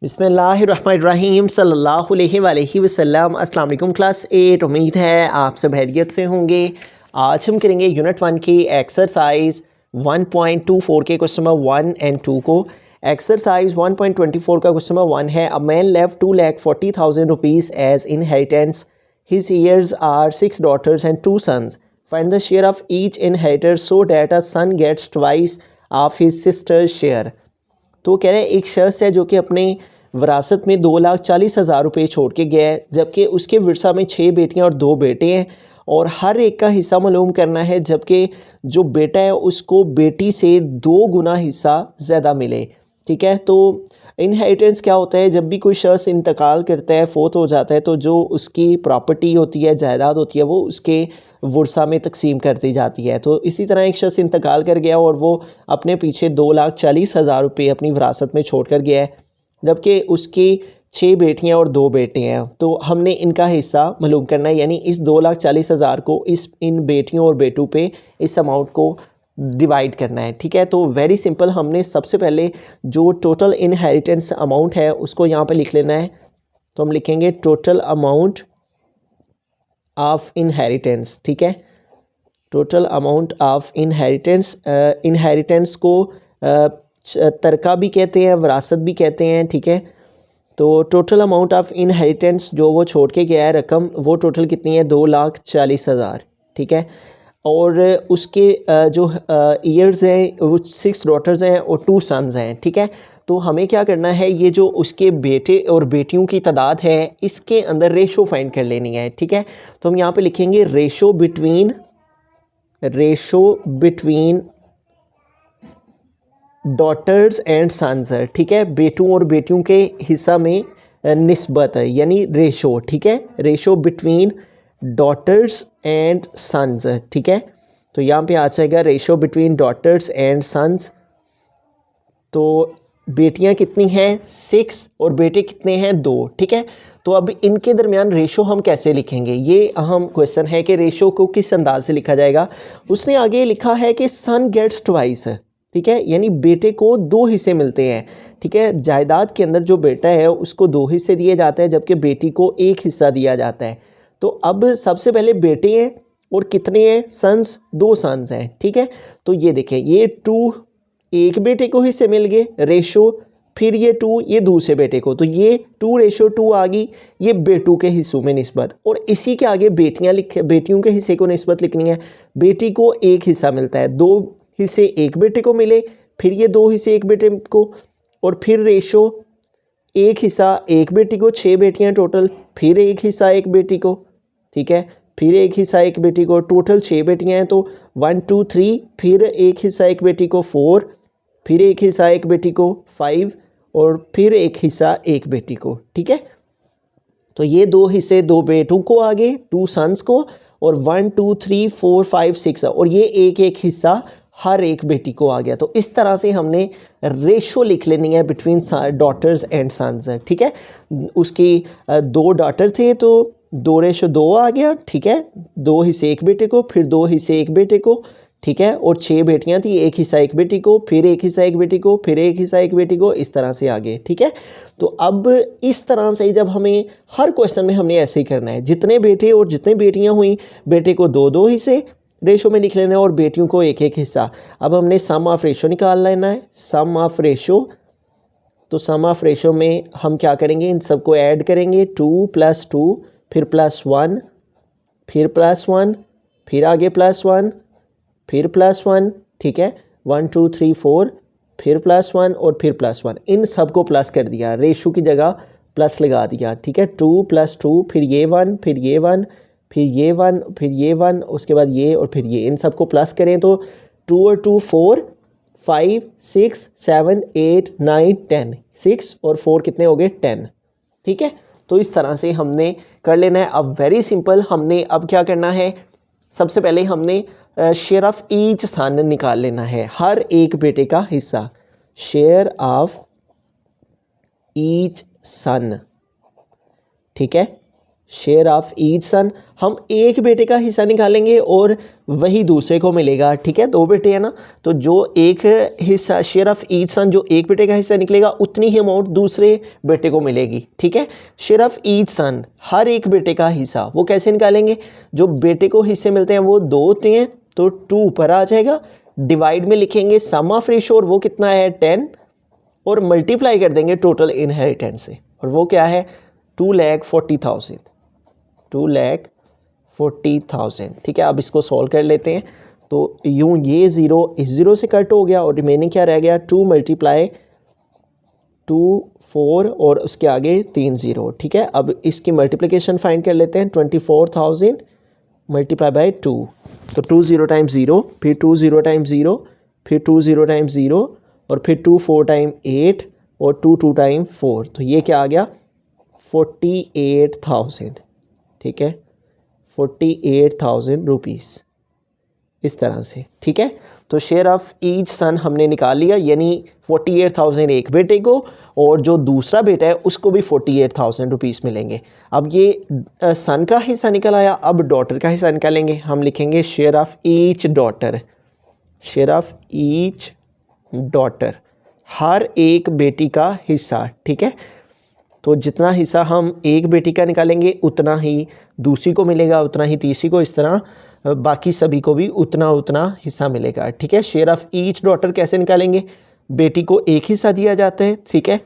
बिस्मिल्लाहिर्रहमानिर्रहीम सल्लल्लाहु अलैहि वसल्लम। अस्सलाम वालेकुम क्लास 8। उम्मीद है आप सब खैरियत से होंगे। आज हम करेंगे यूनिट 1 की एक्सरसाइज 1.24 के क्वेश्चन नंबर 1 एंड 2 को। एक्सरसाइज 1.24 का क्वेश्चन नंबर 1 है, a man left 2,40,000 rupees as inheritance. His heirs are 6 daughters and 2 sons. Find the share of each inheritor so that a son gets twice of his sister's share. तो कह रहे हैं एक शख्स है जो कि अपने विरासत में 2,40,000 रुपये छोड़ के गया है, जबकि उसके विरसा में 6 बेटियां और 2 बेटे हैं और हर एक का हिस्सा मालूम करना है, जबकि जो बेटा है उसको बेटी से 2 गुना हिस्सा ज़्यादा मिले। ठीक है, तो इनहेरिटेंस क्या होता है? जब भी कोई शख्स इंतकाल करता है, फोत हो जाता है, तो जो उसकी प्रॉपर्टी होती है, जायदाद होती है, वो उसके वर्सा में तकसीम कर दी जाती है। तो इसी तरह एक शख्स इंतकाल कर गया और वो अपने पीछे 2,40,000 रुपये अपनी विरासत में छोड़ कर गया है, जबकि उसकी 6 बेटियां और 2 बेटे हैं। तो हमने इनका हिस्सा मालूम करना है, यानी इस 2,40,000 को इन बेटियों और बेटों पे इस अमाउंट को डिवाइड करना है। ठीक है, तो वेरी सिंपल, हमने सबसे पहले जो टोटल इनहेरिटेंस अमाउंट है उसको यहाँ पे लिख लेना है। तो हम लिखेंगे टोटल अमाउंट ऑफ इनहेरिटेंस। ठीक है, total amount of inheritance. Inheritance को तरका भी कहते हैं, विरासत भी कहते हैं। ठीक है, तो टोटल अमाउंट ऑफ इनहेरिटेंस जो वो छोड़ के गया है रकम, वो टोटल कितनी है? 2,40,000। ठीक है, और उसके जो ईयर्स हैं वो 6 daughters हैं और 2 sons हैं। ठीक है, तो हमें क्या करना है, ये जो उसके बेटे और बेटियों की तादाद है इसके अंदर रेशो फाइंड कर लेनी है। ठीक है, तो हम यहाँ पे लिखेंगे ratio between daughters and sons. ठीक है, बेटों और बेटियों के हिस्सा में निस्बत है, यानी रेशो। ठीक है, ratio between daughters and sons. ठीक है, तो यहाँ पे आ जाएगा ratio between daughters and sons. तो बेटियां कितनी हैं? 6 और बेटे कितने हैं? 2। ठीक है, तो अब इनके दरमियान रेशो हम कैसे लिखेंगे, ये अहम क्वेश्चन है कि रेशो को किस अंदाज से लिखा जाएगा। उसने आगे लिखा है कि सन गेट्स ट्वाइस। ठीक है, यानी बेटे को 2 हिस्से मिलते हैं। ठीक है, जायदाद के अंदर जो बेटा है उसको 2 हिस्से दिए जाते हैं, जबकि बेटी को 1 हिस्सा दिया जाता है। तो अब सबसे पहले बेटे हैं और कितने हैं? सन्स, 2 सन्स हैं। ठीक है, तो ये देखें, ये 2 एक बेटे को हिस्से मिल गए रेशो, फिर ये 2 ये दूसरे बेटे को, तो ये 2:2 आ गई, ये बेटों के हिस्सों में निस्बत। और इसी के आगे बेटियां लिखे, बेटियों के हिस्से को निस्बत लिखनी है। बेटी को 1 हिस्सा मिलता है, 2 हिस्से एक बेटे को मिले, फिर ये 2 हिस्से एक बेटे को, और फिर रेशो 1 हिस्सा एक बेटी को, 6 बेटियां टोटल, फिर 1 हिस्सा एक बेटी को। ठीक है, फिर 1 हिस्सा एक बेटी को, टोटल 6 बेटियां हैं, तो 1 2 3, फिर 1 हिस्सा एक बेटी को 4, फिर 1 हिस्सा एक बेटी को 5, और फिर 1 हिस्सा एक बेटी को। ठीक है, तो ये 2 हिस्से 2 बेटों को आ गए, 2 सन्स को, और 1 2 3 4 5 6, और ये एक हिस्सा हर एक बेटी को आ गया। तो इस तरह से हमने रेशो लिख लेनी है बिटवीन डॉटर्स एंड सन्स। ठीक है, उसकी 2 डॉटर थे तो 2:2 आ गया। ठीक है, 2 हिस्से एक बेटे को, फिर 2 हिस्से एक बेटे को। ठीक है, और 6 बेटियां थी, 1 हिस्सा एक बेटी को, फिर 1 हिस्सा एक बेटी को, फिर 1 हिस्सा एक बेटी को, इस तरह से आगे। ठीक है, तो अब इस तरह से जब हमें हर क्वेश्चन में हमने ऐसे ही करना है, जितने बेटे और जितने बेटियां हुई, बेटे को 2 हिस्से रेशो में लिख लेना है और बेटियों को 1 हिस्सा। अब हमने सम ऑफ रेशो निकाल लेना है, सम ऑफ रेशो। तो सम ऑफ रेशो में हम क्या करेंगे, इन सबको ऐड करेंगे, 2 + 2, फिर +1, फिर +1, फिर आगे +1, फिर +1। ठीक है, 1 2 3 4, फिर +1 और फिर +1, इन सबको प्लस कर दिया, रेशो की जगह प्लस लगा दिया। ठीक है, 2 + 2, फिर ये 1, फिर ये 1, फिर ये 1, फिर ये 1, उसके बाद ये और फिर ये, इन सबको प्लस करें तो 2 और 2 4, 5 6 7 8 9 10, 6 और 4 कितने हो गए? 10। ठीक है, तो इस तरह से हमने कर लेना है। अब वेरी सिंपल, हमने अब क्या करना है, सबसे पहले हमने शेयर ऑफ ईच सन निकाल लेना है, हर एक बेटे का हिस्सा। शेयर ऑफ ईच सन। ठीक है, शेयर ऑफ ईच सन, हम एक बेटे का हिस्सा निकालेंगे और वही दूसरे को मिलेगा, ठीक है, दो बेटे हैं ना, तो जो एक हिस्सा शेयर ऑफ ईच सन, जो एक बेटे का हिस्सा निकलेगा उतनी ही अमाउंट दूसरे बेटे को मिलेगी, ठीक है। शेयर ऑफ ईच सन, हर एक बेटे का हिस्सा, वो कैसे निकालेंगे, जो बेटे को हिस्से मिलते हैं वो 2 होते हैं तो 2 ऊपर आ जाएगा, डिवाइड में लिखेंगे सम ऑफ रेशो और वो कितना है 10 और मल्टीप्लाई कर देंगे टोटल इनहेरिटेंस से और वो क्या है 2,40,000, 2,40,000, ठीक है। अब इसको सॉल्व कर लेते हैं तो यूँ ये ज़ीरो इस ज़ीरो से कट हो गया और रिमेनिंग क्या रह गया 2 × 2 4 और उसके आगे 3 ज़ीरो, ठीक है। अब इसकी मल्टीप्लिकेशन फाइंड कर लेते हैं 24,000 मल्टीप्लाई बाई 2, तो 2 0 टाइम्स 0, फिर 2 0 टाइम्स 0, फिर 2 0 टाइम्स 0 और फिर 2 4 टाइम 8 और 2 2 टाइम 4, तो ये क्या आ गया 48,000, ठीक है, 48,000 रुपीज़ इस तरह से, ठीक है। तो शेयर ऑफ ईच सन हमने निकाल लिया, यानी 48,000 एक बेटे को और जो दूसरा बेटा है उसको भी 48,000 रुपीज़ मिलेंगे। अब ये सन का हिस्सा निकल आया, अब डॉटर का हिस्सा निकालेंगे, हम लिखेंगे share of each daughter, share of each daughter, हर एक बेटी का हिस्सा, ठीक है। तो जितना हिस्सा हम एक बेटी का निकालेंगे उतना ही दूसरी को मिलेगा, उतना ही तीसरी को, इस तरह बाकी सभी को भी उतना उतना हिस्सा मिलेगा, ठीक है। शेयर ऑफ ईच डॉटर कैसे निकालेंगे, बेटी को एक हिस्सा दिया जाता है, ठीक है,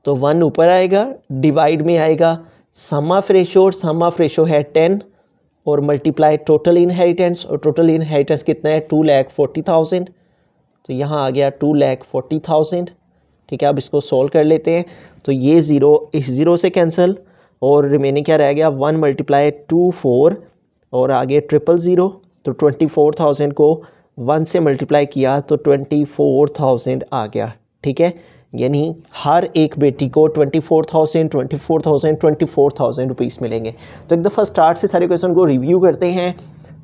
तो 1 ऊपर आएगा, डिवाइड में आएगा sum of ratio, sum of ratio है 10 और मल्टीप्लाई टोटल इनहेरिटेंस, और टोटल इनहेरिटेंस कितना है 2,40,000, तो यहाँ आ गया 2,40,000, ठीक है। अब इसको सॉल्व कर लेते हैं तो ये ज़ीरो इस ज़ीरो से कैंसिल और रिमेनिंग क्या रह गया 1 × 2 4 और आगे 000, तो 24,000 को 1 से मल्टीप्लाई किया तो 24,000 आ गया, ठीक है। यानी हर एक बेटी को 24,000 रुपीज़ मिलेंगे। तो एक दफ़ा स्टार्ट से सारे क्वेश्चन को रिव्यू करते हैं।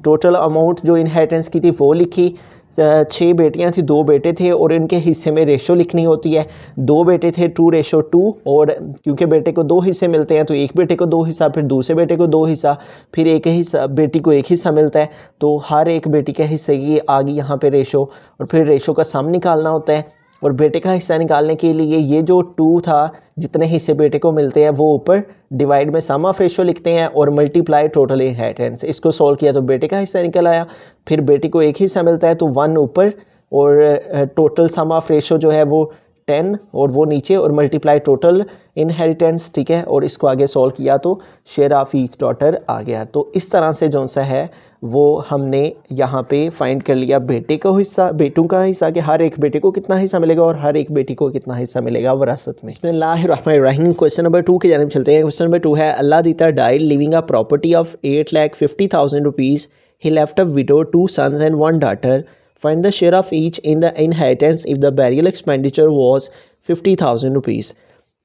टोटल अमाउंट जो इनहेरिटेंस की थी वो लिखी, 6 बेटियां थी, 2 बेटे थे और इनके हिस्से में रेशो लिखनी होती है। 2 बेटे थे 2:2 और क्योंकि बेटे को 2 हिस्से मिलते हैं तो एक बेटे को 2 हिस्सा, फिर दूसरे बेटे को 2 हिस्सा, फिर एक हिस्सा बेटी को 1 हिस्सा मिलता है, तो हर एक बेटी के हिस्से की आ गई यहाँ पे रेशो और फिर रेशो का सम निकालना होता है। और बेटे का हिस्सा निकालने के लिए ये जो 2 था जितने हिस्से बेटे को मिलते हैं वो ऊपर डिवाइड में सम ऑफ रेशो लिखते हैं और मल्टीप्लाई टोटल इनहेरिटेंस, इसको सॉल्व किया तो बेटे का हिस्सा निकल आया। फिर बेटी को 1 हिस्सा मिलता है तो 1 ऊपर और टोटल सम ऑफ रेशो जो है वो 10 और वो नीचे और मल्टीप्लाई टोटल इनहेरिटेंस, ठीक है। और इसको आगे सॉल्व किया तो शेयर ऑफ ईच डॉटर आ गया। तो इस तरह से जो सा है वो हमने यहाँ पे फाइंड कर लिया बेटे को हिस्सा, बेटों का हिस्सा, कि हर एक बेटे को कितना हिस्सा मिलेगा और हर एक बेटी को कितना हिस्सा मिलेगा विरासत में। बिस्मिल्लाहिर्रहमानिर्रहीम। क्वेश्चन नंबर 2 की जानिब चलते हैं। क्वेश्चन नंबर 2 है, Allah Ditta died leaving a property of 8,50,000 rupees, he left a widow, 2 sons and 1 daughter, find the share of each in the inheritance if the burial expenditure was 50,000 rupees.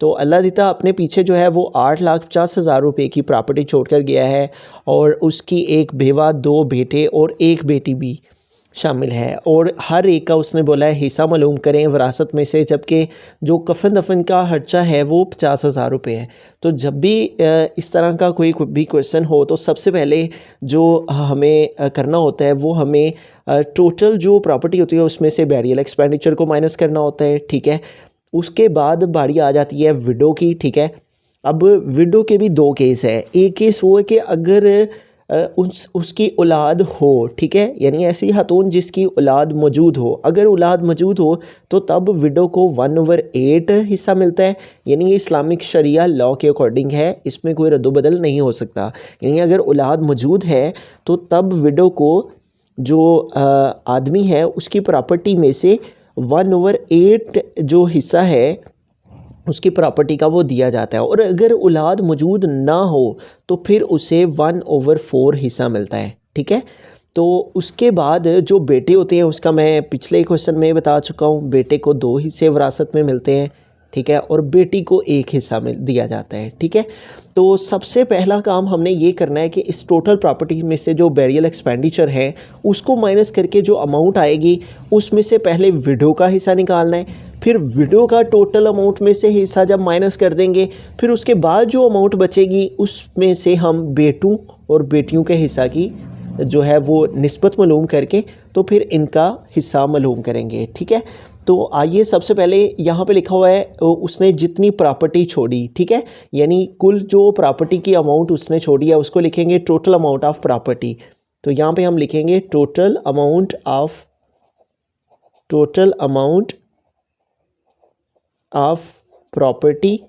तो अल्लाह दीता अपने पीछे जो है वो 8,50,000 रुपये की प्रॉपर्टी छोड़कर गया है और उसकी एक बेवा, 2 बेटे और 1 बेटी भी शामिल है और हर एक का उसने बोला है हिस्सा मालूम करें विरासत में से, जबकि जो कफन दफन का खर्चा है वो 50,000 रुपये है। तो जब भी इस तरह का कोई भी क्वेश्चन हो तो सबसे पहले जो हमें करना होता है वो हमें टोटल जो प्रॉपर्टी होती है उसमें से बैरियल एक्सपेंडिचर को माइनस करना होता है, ठीक है। उसके बाद बारी आ जाती है विडो की, ठीक है। अब विडो के भी 2 केस है। एक केस वो है कि अगर उसकी औलाद हो, ठीक है, यानी ऐसी खातून जिसकी औलाद मौजूद हो, अगर औलाद मौजूद हो तो तब विडो को 1/8 हिस्सा मिलता है, यानी ये इस्लामिक शरिया लॉ के अकॉर्डिंग है, इसमें कोई रद्दोबदल नहीं हो सकता। यानी अगर औलाद मौजूद है तो तब विडो को जो आदमी है उसकी प्रॉपर्टी में से 1/8 जो हिस्सा है उसकी प्रॉपर्टी का वो दिया जाता है। और अगर औलाद मौजूद ना हो तो फिर उसे 1/4 हिस्सा मिलता है, ठीक है। तो उसके बाद जो बेटे होते हैं उसका मैं पिछले क्वेश्चन में बता चुका हूँ, बेटे को 2 हिस्से विरासत में मिलते हैं, ठीक है, और बेटी को 1 हिस्सा दिया जाता है, ठीक है। तो सबसे पहला काम हमने ये करना है कि इस टोटल प्रॉपर्टी में से जो बैरियल एक्सपेंडिचर है उसको माइनस करके जो अमाउंट आएगी उसमें से पहले विडो का हिस्सा निकालना है, फिर विडो का टोटल अमाउंट में से हिस्सा जब माइनस कर देंगे, फिर उसके बाद जो अमाउंट बचेगी उसमें से हम बेटों और बेटियों के हिस्सा की जो है वो निस्बत मालूम करके तो फिर इनका हिस्सा मालूम करेंगे। ठीक है, तो आइए सबसे पहले यहाँ पे लिखा हुआ है उसने जितनी प्रॉपर्टी छोड़ी। ठीक है, यानी कुल जो प्रॉपर्टी की अमाउंट उसने छोड़ी है उसको लिखेंगे टोटल अमाउंट ऑफ प्रॉपर्टी। तो यहाँ पे हम लिखेंगे टोटल अमाउंट ऑफ प्रॉपर्टी।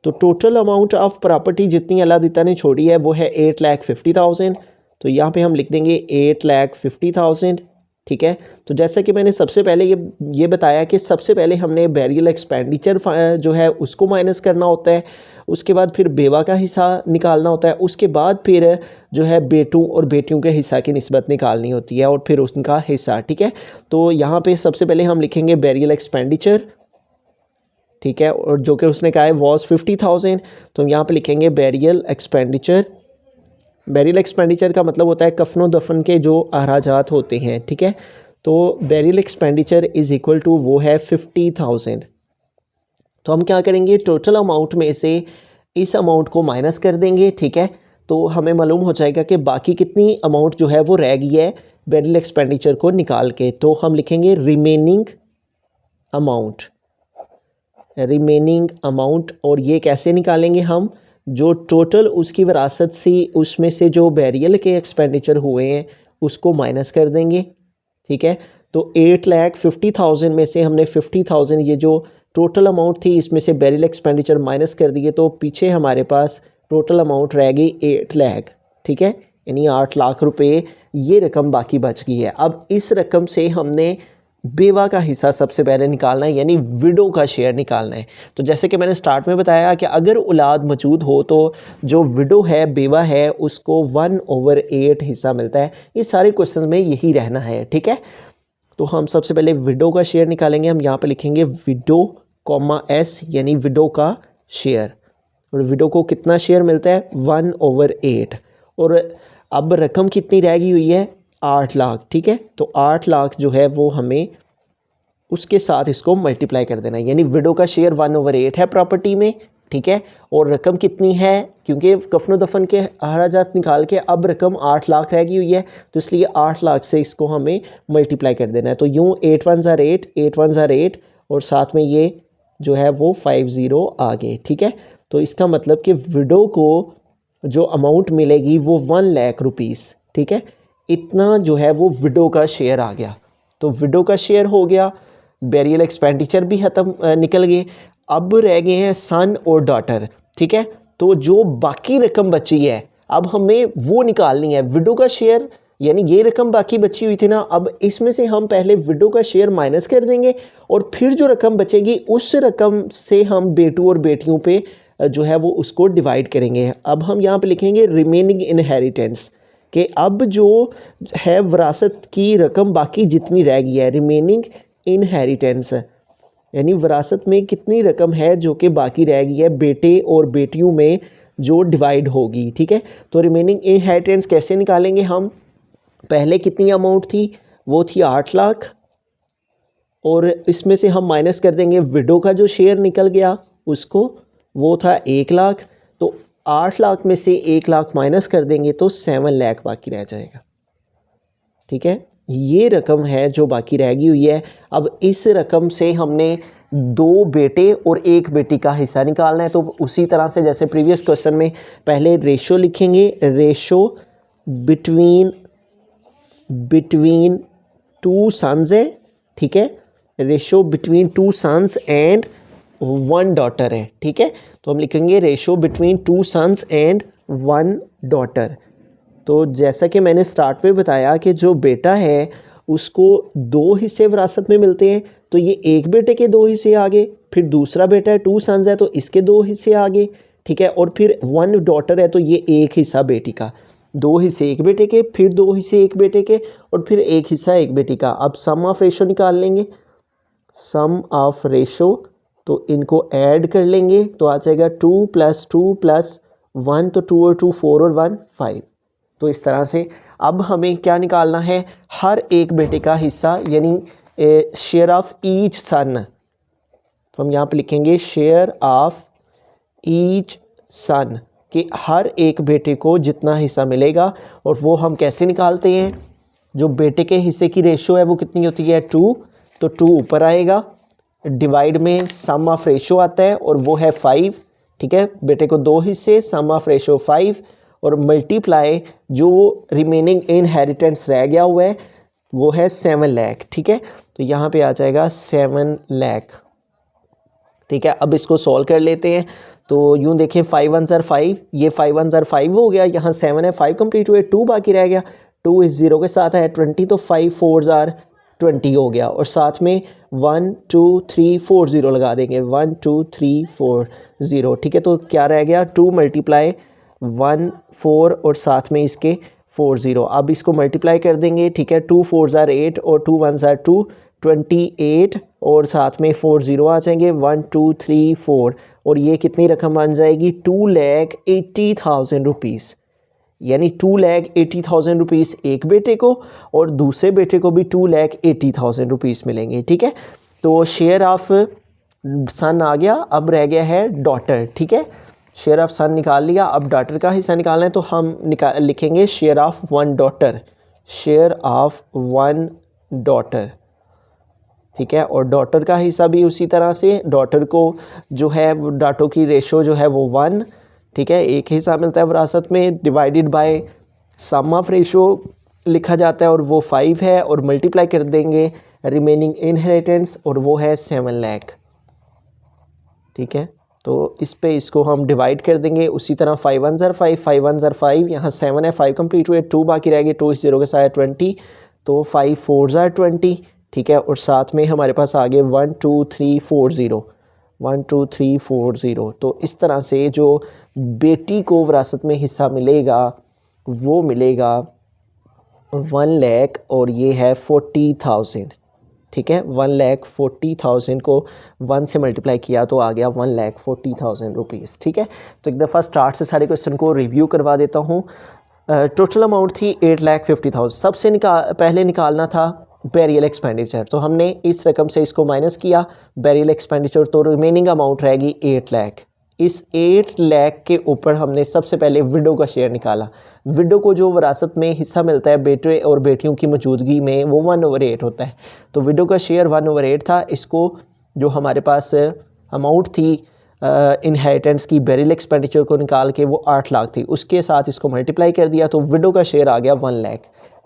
तो टोटल अमाउंट ऑफ प्रॉपर्टी जितनी अल्लाह ने छोड़ी है वो है 8,50,000। तो यहाँ पे हम लिख देंगे 8,50,000। ठीक है, तो जैसा कि मैंने सबसे पहले ये बताया कि सबसे पहले हमने बैरियल एक्सपेंडिचर जो है उसको माइनस करना होता है, उसके बाद फिर बेवा का हिस्सा निकालना होता है, उसके बाद फिर जो है बेटों और बेटियों के हिस्सा की निस्बत निकालनी होती है और फिर उनका हिस्सा। ठीक है, तो यहाँ पे सबसे पहले हम लिखेंगे बैरियल एक्सपेंडिचर। ठीक है, और जो कि उसने कहा है वॉज 50,000, तो हम यहाँ पे लिखेंगे बैरियल एक्सपेंडिचर। बैरियल एक्सपेंडिचर का मतलब होता है कफनो दफन के जो अखराजात होते हैं। ठीक है, तो burial expenditure is equal to वो है 50,000। तो हम क्या करेंगे, टोटल अमाउंट में से इस अमाउंट को माइनस कर देंगे। ठीक है, तो हमें मालूम हो जाएगा कि बाकी कितनी अमाउंट जो है वो रह गई है बैरियल एक्सपेंडिचर को निकाल के। तो हम लिखेंगे रिमेनिंग अमाउंट। और ये कैसे निकालेंगे हम, जो टोटल उसकी विरासत से उसमें से जो बैरियल के एक्सपेंडिचर हुए हैं उसको माइनस कर देंगे। ठीक है, तो 8,50,000 में से हमने 50,000 ये जो टोटल अमाउंट थी इसमें से बैरियल एक्सपेंडिचर माइनस कर दिए, तो पीछे हमारे पास टोटल अमाउंट रह गई 8 लाख। ठीक है, यानी 8 लाख रुपए ये रकम बाकी बच गई है। अब इस रकम से हमने बेवा का हिस्सा सबसे पहले निकालना है, यानी विडो का शेयर निकालना है। तो जैसे कि मैंने स्टार्ट में बताया कि अगर औलाद मौजूद हो तो जो विडो है, बेवा है, उसको 1/8 हिस्सा मिलता है। ये सारे क्वेश्चन में यही रहना है। ठीक है, तो हम सबसे पहले विडो का शेयर निकालेंगे। हम यहाँ पे लिखेंगे विडो (S) यानी विडो का शेयर। और विडो को कितना शेयर मिलता है, 1/8। और अब रकम कितनी रह गई हुई है, 8 लाख। ठीक है, तो 8 लाख जो है वो हमें उसके साथ इसको मल्टीप्लाई कर देना है, यानी विडो का शेयर 1/8 है प्रॉपर्टी में। ठीक है, और रकम कितनी है, क्योंकि कफनो दफन के अखराजात निकाल के अब रकम 8 लाख रह गई हुई है, तो इसलिए 8 लाख से इसको हमें मल्टीप्लाई कर देना है। तो यूँ 8 1 ज़ार 8, 8 1 ज़ार 8 और साथ में ये जो है वो 50 आ गए। ठीक है, तो इसका मतलब कि विडो को जो अमाउंट मिलेगी वो 1 लाख रुपीज़। ठीक है, इतना जो है वो विडो का शेयर आ गया। तो विडो का शेयर हो गया, बैरियल एक्सपेंडिचर भी खत्म निकल गए। अब रह गए हैं सन और डॉटर। ठीक है, तो जो बाकी रकम बची है अब हमें वो निकालनी है। विडो का शेयर यानी ये रकम बाकी बची हुई थी ना, अब इसमें से हम पहले विडो का शेयर माइनस कर देंगे और फिर जो रकम बचेगी उस रकम से हम बेटों और बेटियों पे जो है वो उसको डिवाइड करेंगे। अब हम यहाँ पे लिखेंगे रिमेनिंग इनहेरिटेंस, कि अब जो है विरासत की रकम बाकी जितनी रह गई है, रिमेनिंग इनहेरिटेंस यानी विरासत में कितनी रकम है जो कि बाकी रह गई है बेटे और बेटियों में जो डिवाइड होगी। ठीक है, तो रिमेनिंग इनहेरिटेंस कैसे निकालेंगे हम, पहले कितनी अमाउंट थी, वो थी 8 लाख और इसमें से हम माइनस कर देंगे विडो का जो शेयर निकल गया उसको, वो था 1 लाख। तो 8 लाख में से 1 लाख माइनस कर देंगे तो 7 लाख बाकी रह जाएगा। ठीक है, ये रकम है जो बाकी रह गई हुई है। अब इस रकम से हमने 2 बेटे और 1 बेटी का हिस्सा निकालना है। तो उसी तरह से जैसे प्रीवियस क्वेश्चन में पहले रेशो लिखेंगे, रेशो बिटवीन 2 सन्स है। ठीक है, ratio between 2 sons and 1 daughter है। ठीक है, तो हम लिखेंगे ratio between 2 sons and 1 daughter. तो जैसा कि मैंने स्टार्ट में बताया कि जो बेटा है उसको 2 हिस्से विरासत में मिलते हैं, तो ये एक बेटे के 2 हिस्से आ गए, फिर दूसरा बेटा है 2 सन्स है तो इसके 2 हिस्से आ गए। ठीक है, और फिर 1 डॉटर है तो ये 1 हिस्सा बेटी का, 2 हिस्से एक बेटे के, फिर 2 हिस्से एक बेटे के और फिर 1 हिस्सा एक बेटी का। अब सम ऑफ रेशो निकाल लेंगे, सम ऑफ रेशो, तो इनको ऐड कर लेंगे तो आ जाएगा 2 + 2 + 1, तो 2 और 2 4 और 1 5। तो इस तरह से अब हमें क्या निकालना है, हर एक बेटे का हिस्सा यानी शेयर ऑफ ईच सन। तो हम यहाँ पे लिखेंगे शेयर ऑफ ईच सन कि हर एक बेटे को जितना हिस्सा मिलेगा। और वो हम कैसे निकालते हैं, जो बेटे के हिस्से की रेशो है वो कितनी होती है 2, तो 2 ऊपर आएगा, डिवाइड में सम ऑफ रेशो आता है और वो है 5। ठीक है, बेटे को 2 हिस्से, सम ऑफ रेशो 5 और मल्टीप्लाई जो रिमेनिंग इनहेरिटेंस रह गया हुआ है वो है 7 लाख। ठीक है, तो यहाँ पे आ जाएगा 7 लाख। ठीक है, अब इसको सॉल्व कर लेते हैं। तो यूँ देखें 5 1 ज़र 5, ये 5 1 ज़र 5 हो गया, यहाँ 7 है, 5 कंप्लीट हुए, 2 बाकी रह गया, 2 इस 0 के साथ है 20, तो 5 4 ज़र 20 हो गया। और साथ में 1 2 3 4 0 लगा देंगे, 1 2 3 4 0। ठीक है, तो क्या रह गया 2 मल्टीप्लाई 1 4 और साथ में इसके 4 0। अब इसको मल्टीप्लाई कर देंगे। ठीक है, 2 4 ज़र 8 और 2 1 ज़र 2, 28 और साथ में 4 0 आ जाएंगे, 1 2 3 4 और ये कितनी रकम बन जाएगी 2,80,000 रुपीज़। यानी 2,80,000 रुपीज़ एक बेटे को और दूसरे बेटे को भी 2,80,000 रुपीज़ मिलेंगे। ठीक है, तो शेयर ऑफ सन आ गया, अब रह गया है डॉटर। ठीक है, शेयर ऑफ सन निकाल लिया, अब डॉटर का हिस्सा निकालना है, तो हम लिखेंगे share of 1 daughter, share of 1 daughter. ठीक है, और डॉटर का हिस्सा भी उसी तरह से, डॉटर को जो है डाटों की रेशो जो है वो 1। ठीक है, एक हिस्सा मिलता है विरासत में, divided by sum of ratio लिखा जाता है और वो 5 है, और मल्टीप्लाई कर देंगे रिमेनिंग इनहेरिटेंस और वो है 7 लाख। ठीक है, तो इस पे इसको हम डिवाइड कर देंगे उसी तरह 5 1 ज़र 5, 5 1 ज़र 5, यहाँ 7 है, 5 कंप्लीट हुए, 2 बाकी रह गए, 2 इस 0 के साथ 20, तो 5 4 ज़र 20। ठीक है, और साथ में हमारे पास आ गए 1 2 3 4 0, 1 2 3 4 0। तो इस तरह से जो बेटी को विरासत में हिस्सा मिलेगा वो मिलेगा 1 लाख और ये है 40,000। ठीक है, 1,40,000 को 1 से मल्टीप्लाई किया तो आ गया 1,40,000 रुपीज़। ठीक है, तो एक दफ़ा स्टार्ट से सारे क्वेश्चन को रिव्यू करवा देता हूँ। टोटल अमाउंट थी 8,50,000। सबसे पहले निकालना था बैरियल एक्सपेंडिचर, तो हमने इस रकम से इसको माइनस किया बैरियल एक्सपेंडिचर, तो रिमेनिंग अमाउंट रहेगी 8 लाख। इस 8 लाख के ऊपर हमने सबसे पहले विडो का शेयर निकाला। विडो को जो विरासत में हिस्सा मिलता है बेटे और बेटियों की मौजूदगी में वो 1/8 होता है, तो विडो का शेयर 1/8 था। इसको जो हमारे पास अमाउंट थी इनहेरिटेंस की बैरियल एक्सपेंडिचर को निकाल के वो 8 लाख थी, उसके साथ इसको मल्टीप्लाई कर दिया तो विडो का शेयर आ गया 1 लाख।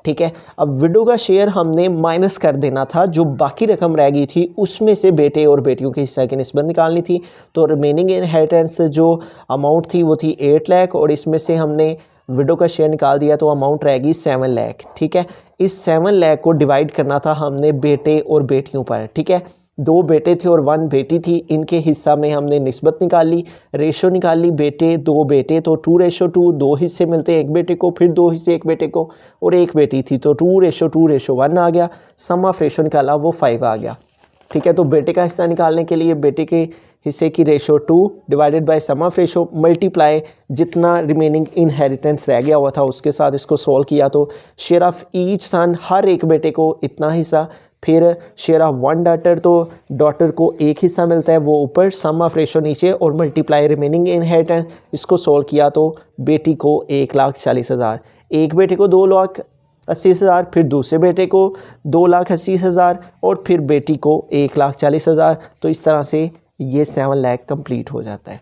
ठीक है, अब विडो का शेयर हमने माइनस कर देना था, जो बाकी रकम रह गई थी उसमें से बेटे और बेटियों के हिस्सा की निस्बत निकालनी थी। तो रिमेनिंग इनहेरिटेंस जो अमाउंट थी वो थी 8 लाख और इसमें से हमने विडो का शेयर निकाल दिया तो अमाउंट रहेगी 7 लाख। ठीक है, इस 7 लाख को डिवाइड करना था हमने बेटे और बेटियों पर। ठीक है, 2 बेटे थे और 1 बेटी थी, इनके हिस्सा में हमने निस्बत निकाली, रेशो निकाली, बेटे 2 बेटे तो 2:2, 2 हिस्से मिलते एक बेटे को, फिर 2 हिस्से एक बेटे को और एक बेटी थी तो 2:1 आ गया, सम ऑफ रेशो निकाला वो 5 आ गया। ठीक है, तो बेटे का हिस्सा निकालने के लिए बेटे के हिस्से की ratio 2 divided by sum of ratio multiply जितना रिमेनिंग इनहेरिटेंस रह गया हुआ था उसके साथ इसको सॉल्व किया तो शेयर ऑफ ईच सन, हर एक बेटे को इतना हिस्सा, फिर शेयर ऑफ 1 डॉटर, तो डॉटर को एक हिस्सा मिलता है वो ऊपर, सम ऑफ रेशो नीचे और मल्टीप्लाई रिमेनिंग इनहेरिटेंस, इसको सॉल्व किया तो बेटी को 1,40,000, एक बेटे को 2,80,000, फिर दूसरे बेटे को 2,80,000 और फिर बेटी को 1,40,000। तो इस तरह से ये 7 लाख कंप्लीट हो जाता है।